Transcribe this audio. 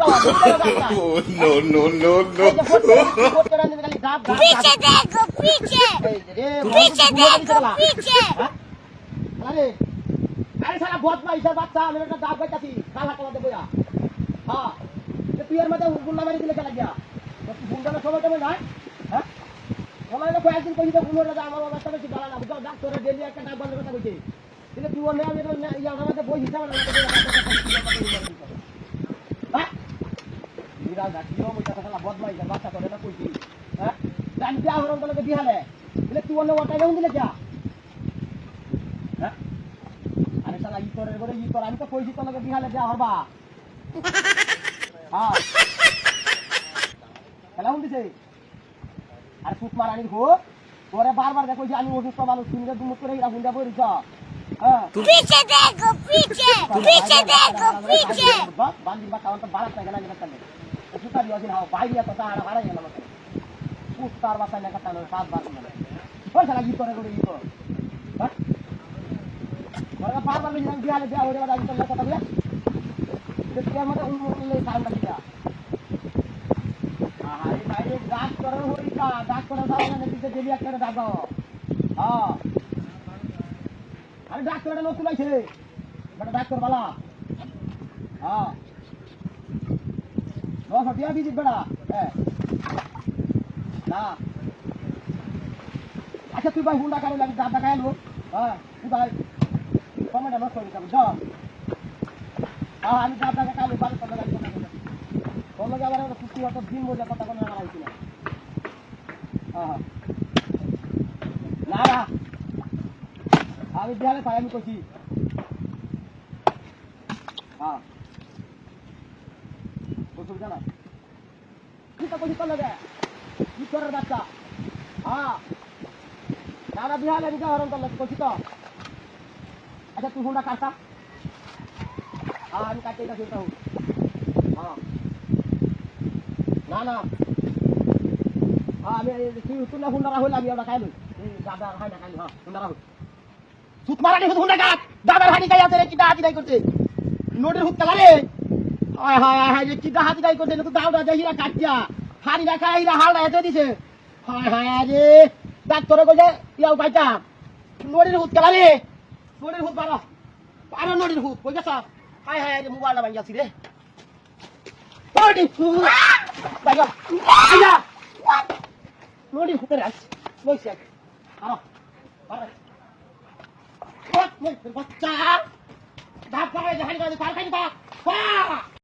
No, no, no, no. पीछे देखो पीछे पीछे देखो पीछे আরে আরে শালা বদমাইশের বাচ্চা আমি একটা দাব গাইতাছি কালা কালা দেবো হ্যাঁ তুই এর মধ্যে গুন্ডা মারি দিলে কেন গিয়া তুই গুন্ডার সময় কেমন নাই হ্যাঁ আমার তো কয়েকদিন কইতে গুন্ডা যা আমার বাচ্চা বেশি গালা না বুঝাও ডাক্তারে ডেলি একটা ডাব বন্ধ কথা কইছে কিন্তু তুই ওনে আমি ইয়া আমাদের বই হিসাব না হ্যাঁ বিরাল গাছিও মুটা শালা বদমাইশের বাচ্চা করে না কইছি হ্যাঁ জানি বিয়া হরম তোকে বিহালে বলে তুই ওনে ওটা কেমন দিলে কিয়া হ্যাঁ আরে শালা ইতরের করে ইতর আমি তো কইছি তোকে বিহালে বিয়া হবা হ্যাঁ কেমন দিছে আরে সুত মারানি গো ওরে বারবার দেখো যে আমি অসুস্থ মানুষ শুনলে দুমুখ করে এরা হুন্ডা বই রিজা হ্যাঁ पीछे देखो पीछे पीछे देखो पीछे বান্দির বাচ্চা আমার তো বাড়া থাকে না এটা তাহলে সুতারি আছে না বাইরে তো তারা হারাই গেল আমাকে পুস্তার বাচ্চা না কাটানো সাত বার মানে ওই শালা ইতরের করে ইতর হ্যাঁ ওরে বারবার লিখলাম বিহালে বিয়া হয়ে গেল আমি তো কথা বলে দেখতে আমাদের উল্লে সামনে দিয়া আরে ভাই ডাক্তার হইতা ডাক্তার দাও না দিতে দেবি একটা দাও হ্যাঁ আরে ডাক্তারটা নতুন আইছে বড় ডাক্তার বালা হ্যাঁ দশ দিয়া দিবি বড়া হ্যাঁ না আচ্ছা তুই ভাই হুন্ডা কারো লাগি দাদা খাইলো হ্যাঁ তুই ভাই কমেন্ট আমার করি কাম দাও হ্যাঁ আমি দাদা খাইলো বাড়ি কথা লাগি তোমরা আবার একটা কুকুর একটা দিন মজা কথা কোন না আইছিল হ্যাঁ না না আমি দেয়ালে পাই আমি কইছি হ্যাঁ বুঝছো জানা কি তো কইছি তোলা যায় কি করার বাচ্চা হ্যাঁ না বিহালে নিকা হরন তোলা কইছি তো আচ্ছা তুই হুন্ডা কাটতা আমি কাটতে এটা শুনতে হ্যাঁ না না আমি তুই তুলা হুন্ডা রাহুল আমি ওটা খাইলো দাদা খাই না খাইলো হ্যাঁ হুন্ডা রাহুল সুত মারানি হুন্ডা কাট দাদার হাড়ি খাই আছে রে কিটা হাতি দাই করতে নোটের হুত কালা রে হায় হায় হায় রে কিটা হাতি দাই করতে তো দাওটা যাই হিরা কাটিয়া হাড়ি না খাই হিরা হালটা এতে দিছে হায় হায় রে ডাক্তারে কইছে ইয়াও পাইতা নোটের হুত কালা রে নোটের হুত বাড়া পারা নোটের হুত কই গেছ হায় হায় রে মোবাইলটা ভাঙি যাচ্ছি রে নোটের হুত ভাইয়া আইয়া নোটের হুতের আসছে লইছে আরো আরে বাচ্চা ধাপ করে হাড়ি করে কার খাই